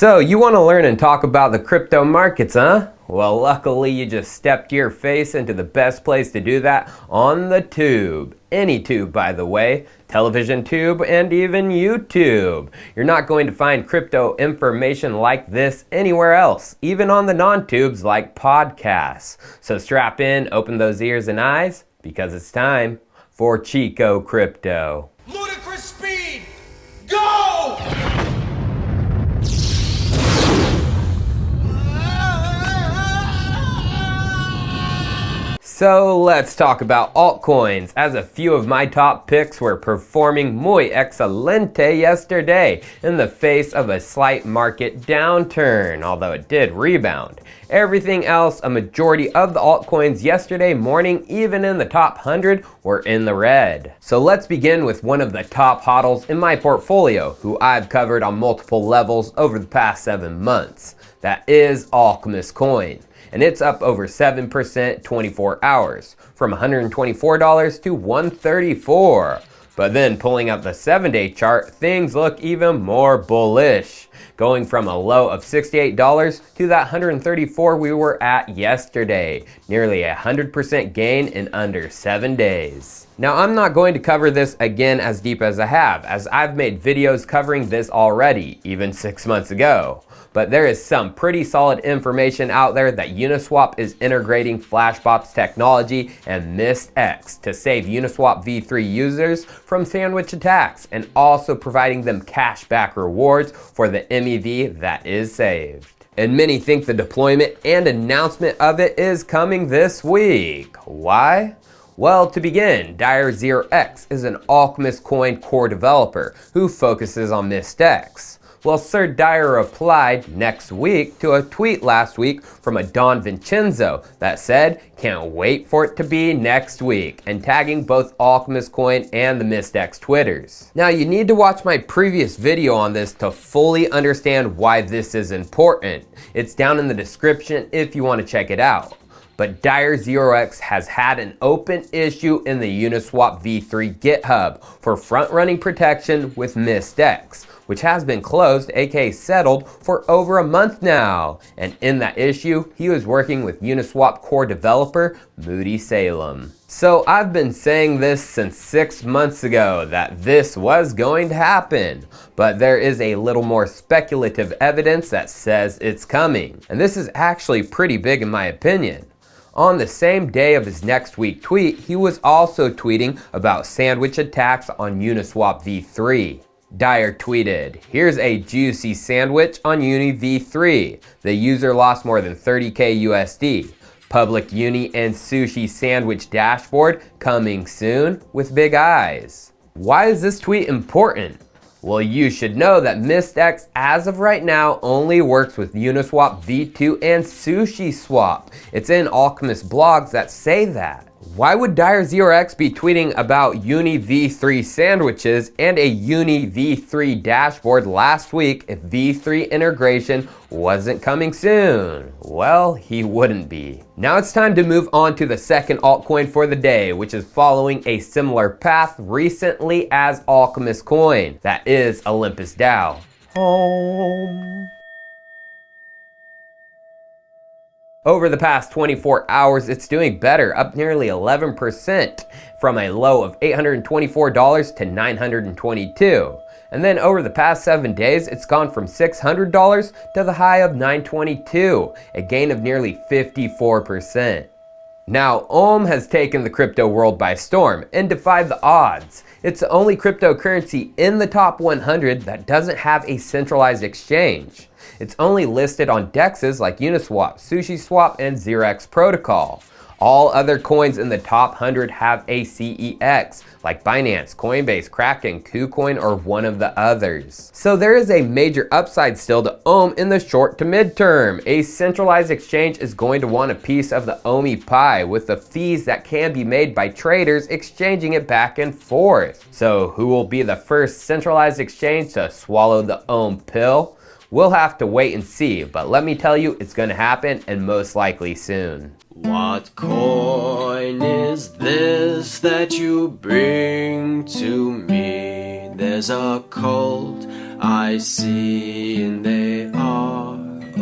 So you want to learn and talk about the crypto markets, huh? Well, luckily you just stepped your face into the best place to do that on the tube. Any tube, by the way. Television tube and even YouTube. You're not going to find crypto information like this anywhere else, even on the non-tubes like podcasts. So strap in, open those ears and eyes, because it's time for Chico Crypto. Ludicrous speed! Go! So let's talk about altcoins, as a few of my top picks were performing muy excelente yesterday in the face of a slight market downturn, although it did rebound. Everything else, a majority of the altcoins yesterday morning, even in the top 100, were in the red. So let's begin with one of the top hodls in my portfolio, who I've covered on multiple levels over the past 7 months. That is Alchemist Coin. And it's up over 7% 24 hours, from $124 to $134. But then pulling up the 7-day chart, things look even more bullish, going from a low of $68 to that $134 we were at yesterday, nearly a 100% gain in under 7 days. Now I'm not going to cover this again as deep as I have, as I've made videos covering this already, even 6 months ago. But there is some pretty solid information out there that Uniswap is integrating Flashbot's technology and MistX to save Uniswap v3 users from sandwich attacks, and also providing them cashback rewards for the MEV that is saved. And many think the deployment and announcement of it is coming this week. Why? Well, to begin, Dire0x is an Alchemist Coin core developer who focuses on MistX. Well, Sir Dire replied next week to a tweet last week from a Don Vincenzo that said, "Can't wait for it to be next week," and tagging both Alchemist Coin and the MistX Twitters. Now, you need to watch my previous video on this to fully understand why this is important. It's down in the description if you want to check it out. But Dire0x has had an open issue in the Uniswap v3 GitHub for front-running protection with MistX, which has been closed, aka settled, for over a month now. And in that issue, he was working with Uniswap core developer Moody Salem. So I've been saying this since 6 months ago that this was going to happen, but there is a little more speculative evidence that says it's coming. And this is actually pretty big in my opinion. On the same day of his next week tweet, he was also tweeting about sandwich attacks on Uniswap v3. Dire tweeted, "Here's a juicy sandwich on Uni v3. The user lost more than 30k USD. Public Uni and sushi sandwich dashboard coming soon with big eyes." Why is this tweet important? Well, you should know that MistX as of right now only works with Uniswap v2 and SushiSwap. It's in Alchemist blogs that say that. Why would Dire0x be tweeting about Uni v3 sandwiches and a Uni v3 dashboard last week if v3 integration wasn't coming soon? Well, he wouldn't be. Now it's time to move on to the second altcoin for the day, which is following a similar path recently as Alchemist Coin. That is Olympus DAO. Home. Over the past 24 hours, it's doing better, up nearly 11%, from a low of $824 to $922. And then over the past 7 days, it's gone from $600 to the high of $922, a gain of nearly 54%. Now, Ohm has taken the crypto world by storm and defied the odds. It's the only cryptocurrency in the top 100 that doesn't have a centralized exchange. It's only listed on DEXs like Uniswap, SushiSwap, and 0x Protocol. All other coins in the top 100 have a CEX, like Binance, Coinbase, Kraken, KuCoin, or one of the others. So there is a major upside still to Ohm in the short to midterm. A centralized exchange is going to want a piece of the Ohmie pie with the fees that can be made by traders exchanging it back and forth. So who will be the first centralized exchange to swallow the Ohm pill? We'll have to wait and see, but let me tell you, it's gonna happen, and most likely soon. What coin is this that you bring to me? There's a cult I see, and they are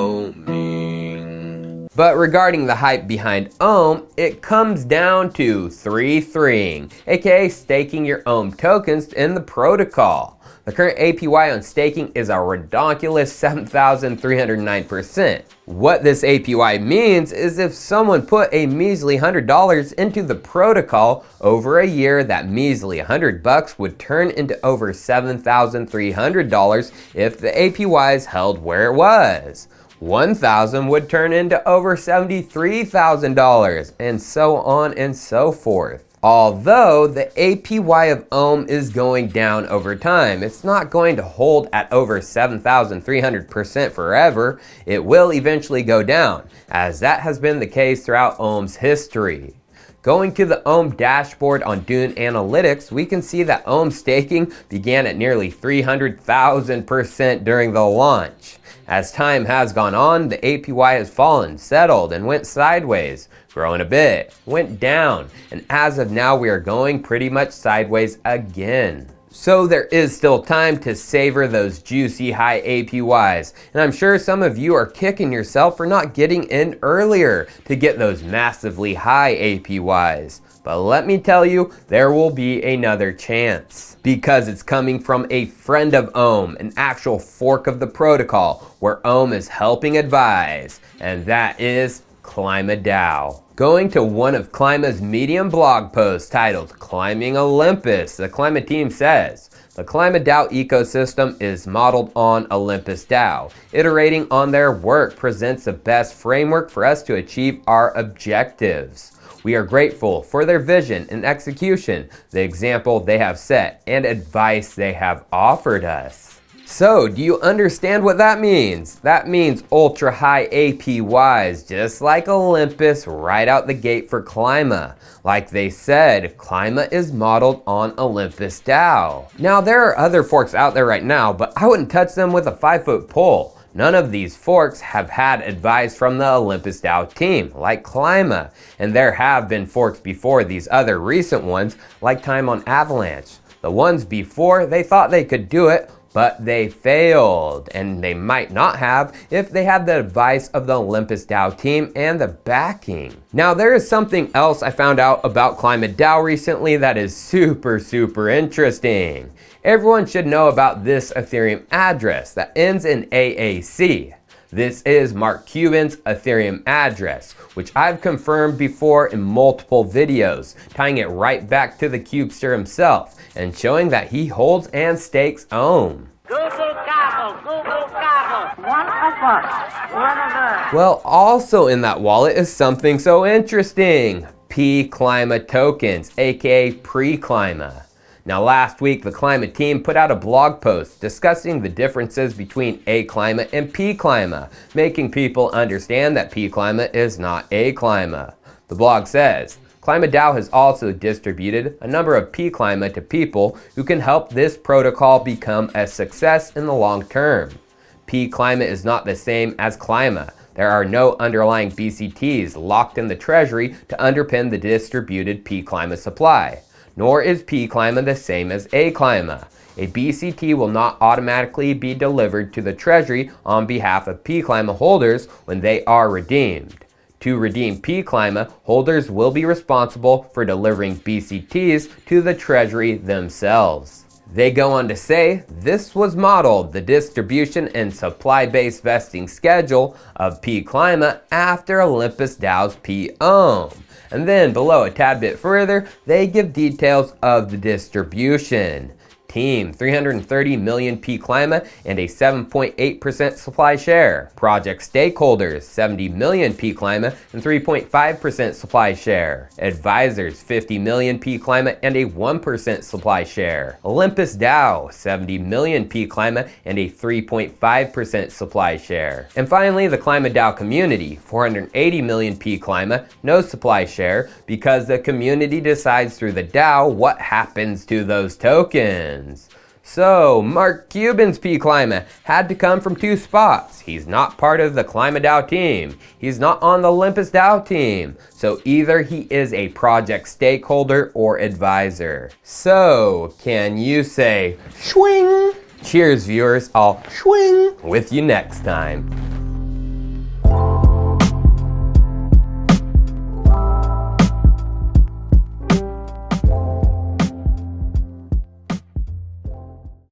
ohm-ing. But regarding the hype behind Ohm, it comes down to 3-3ing, aka staking your Ohm tokens in the protocol. The current APY on staking is a ridiculous 7,309%. What this APY means is if someone put a measly $100 into the protocol, over a year that measly $100 would turn into over $7,300 if the APY is held where it was. 1,000 would turn into over $73,000, and so on and so forth. Although the APY of Ohm is going down over time, it's not going to hold at over 7,300% forever. It will eventually go down, as that has been the case throughout Ohm's history. Going to the Ohm dashboard on Dune Analytics, we can see that Ohm staking began at nearly 300,000% during the launch. As time has gone on, the APY has fallen, settled, and went sideways, grown a bit, went down, and as of now we are going pretty much sideways again. So there is still time to savor those juicy high APYs, and I'm sure some of you are kicking yourself for not getting in earlier to get those massively high APYs. But let me tell you, there will be another chance. Because it's coming from a friend of Ohm, an actual fork of the protocol, where Ohm is helping advise, and that is ClimaDAO. Going to one of Clima's Medium blog posts titled Climbing Olympus, the Clima team says, the ClimaDAO ecosystem is modeled on Olympus DAO. Iterating on their work presents the best framework for us to achieve our objectives. We are grateful for their vision and execution, the example they have set, and advice they have offered us. So, do you understand what that means? That means ultra high APYs, just like Olympus right out the gate for Clima. Like they said, Clima is modeled on Olympus DAO. Now, there are other forks out there right now, but I wouldn't touch them with a 5-foot pole. None of these forks have had advice from the Olympus DAO team, like Clima, and there have been forks before these other recent ones, like Time on Avalanche. The ones before, they thought they could do it, but they failed, and they might not have if they had the advice of the Olympus DAO team and the backing. Now, there is something else I found out about ClimaDAO recently that is super interesting. Everyone should know about this Ethereum address that ends in AAC. This is Mark Cuban's Ethereum address, which I've confirmed before in multiple videos, tying it right back to the Cubester himself and showing that he holds and stakes Ohm. Google Gobble, one of us. Well, also in that wallet is something so interesting. P-Clima tokens, aka pre-Clima. Now last week, the Clima team put out a blog post discussing the differences between A-Clima and P-Clima, making people understand that P-Clima is not A-Clima. The blog says, ClimaDAO has also distributed a number of P-Clima to people who can help this protocol become a success in the long term. P-Clima is not the same as Clima. There are no underlying BCTs locked in the treasury to underpin the distributed P-Clima supply. Nor is P-Clima the same as A-Clima. A BCT will not automatically be delivered to the treasury on behalf of P-Clima holders when they are redeemed. To redeem P-Clima, holders will be responsible for delivering BCTs to the treasury themselves. They go on to say, this was modeled the distribution and supply-based vesting schedule of P-Clima after Olympus DAO's P-Ohm. And then below a tad bit further, they give details of the distribution. Team, 330 million P-Clima and a 7.8% supply share. Project stakeholders, 70 million P-Clima and 3.5% supply share. Advisors, 50 million P-Clima and a 1% supply share. Olympus DAO, 70 million P-Clima and a 3.5% supply share. And finally, the ClimaDAO community, 480 million P-Clima, no supply share, because the community decides through the DAO what happens to those tokens. So, Mark Cuban's P-Clima had to come from two spots. He's not part of the ClimaDAO team. He's not on the Olympus DAO team. So either he is a project stakeholder or advisor. So, can you say, swing? Cheers, viewers. I'll swing with you next time.